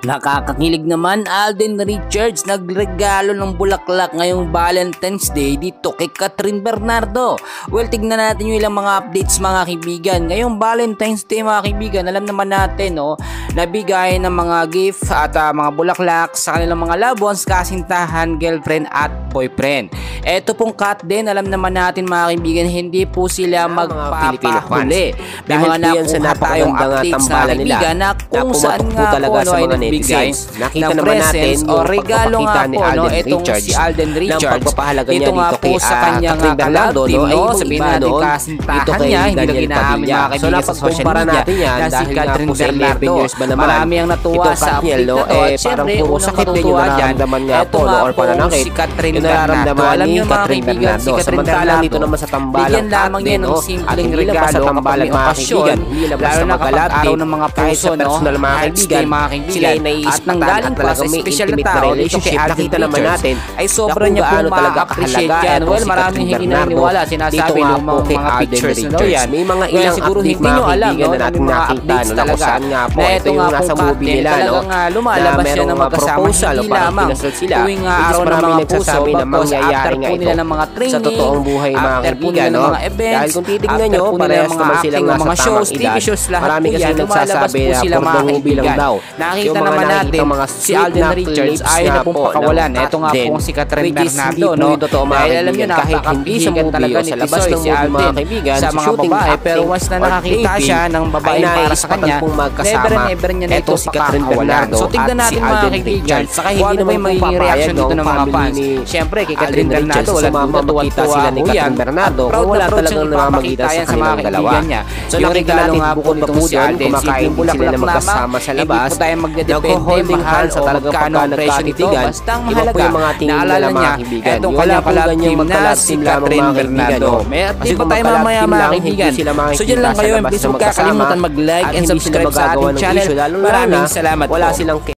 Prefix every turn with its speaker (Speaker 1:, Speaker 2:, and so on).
Speaker 1: Nakakakilig naman, Alden Richards nagregalo ng bulaklak ngayong Valentine's Day dito kay Catherine Bernardo. Well, tignan natin yung ilang mga updates mga kaibigan. Ngayong Valentine's Day mga kaibigan, alam naman natin nabigay ng mga gift at mga bulaklak sa kanilang mga loved ones, kasintahan, girlfriend at boyfriend. Eto pong Kat din, alam naman natin mga kaibigan, hindi po sila magpapahuli. May mga nakuha tayong updates na kaibigan na kung saan nga po ay nagbigay ng presents o regalo nga po itong si Alden Richards. Ito nga po sa kanyang kalab team, sabihin natin kasintahan niya, hindi na ginaamin mga kaibigan sa social media na si Catherine Bernardo. Marami ang natuwa sa update na to at syempre unang katutuwa dyan, ito nga po si Catherine Bernardo. Alam niyo mga kaibigan, si Catherine Bernardo bigyan lamang yan ng simpleng regalo kapag may okasyon, lalo na kapag araw ng mga puso, Hearts Day mga kaibigan, at nanggaling pa sa special na tao dito kay Alden Richards ay sobra niya po ma-appreciate yan. Well, maraming hindi naniniwala, sinasabi ng mga pictures na daw yan. Kaya siguro hindi nyo alam na mga updates talaga na ito nga po Catherine talagang lumalabas siya ng magkasama, hindi lamang tuwing araw ng mga puso, bagos after po nila ng mga training, after po nila ng mga events, after po nila ng mga acting, mga shows, TV shows, lahat po yan, lumalabas po sila mga kaibigan. Nakita naman natin si Alden Richards ayaw na pong pakawalan. Ito nga po si Catherine Bernardo, dahil alam nyo napaka-busy talaga ni Tisoy si Alden sa mga babae, pero once na nakakita siya ng babae para sa kanya, never niya na ito pakakawalan. So tignan natin mga kaibigan kung ano ba yung magiging reaction dito ng mga fans. Siyempre kay Catherine Bernardo wala tuwa po yan, proud na proud siyang ipapakita yan sa mga kaibigan niya. Yung regalo nga po nitong si Alden, simpleng bulaklak lamang, hindi po tayo magdedepende mahal o magkano ang presyo nito, basta ang mahalaga naalala niya etong kanyang kalab team na si Catherine Bernardo. May update pa tayo mamaya mga kaibigan. So dyan lang kayo, and please huwag kakalimutan mag-like and subscribe sa ating channel. Maraming salamat po.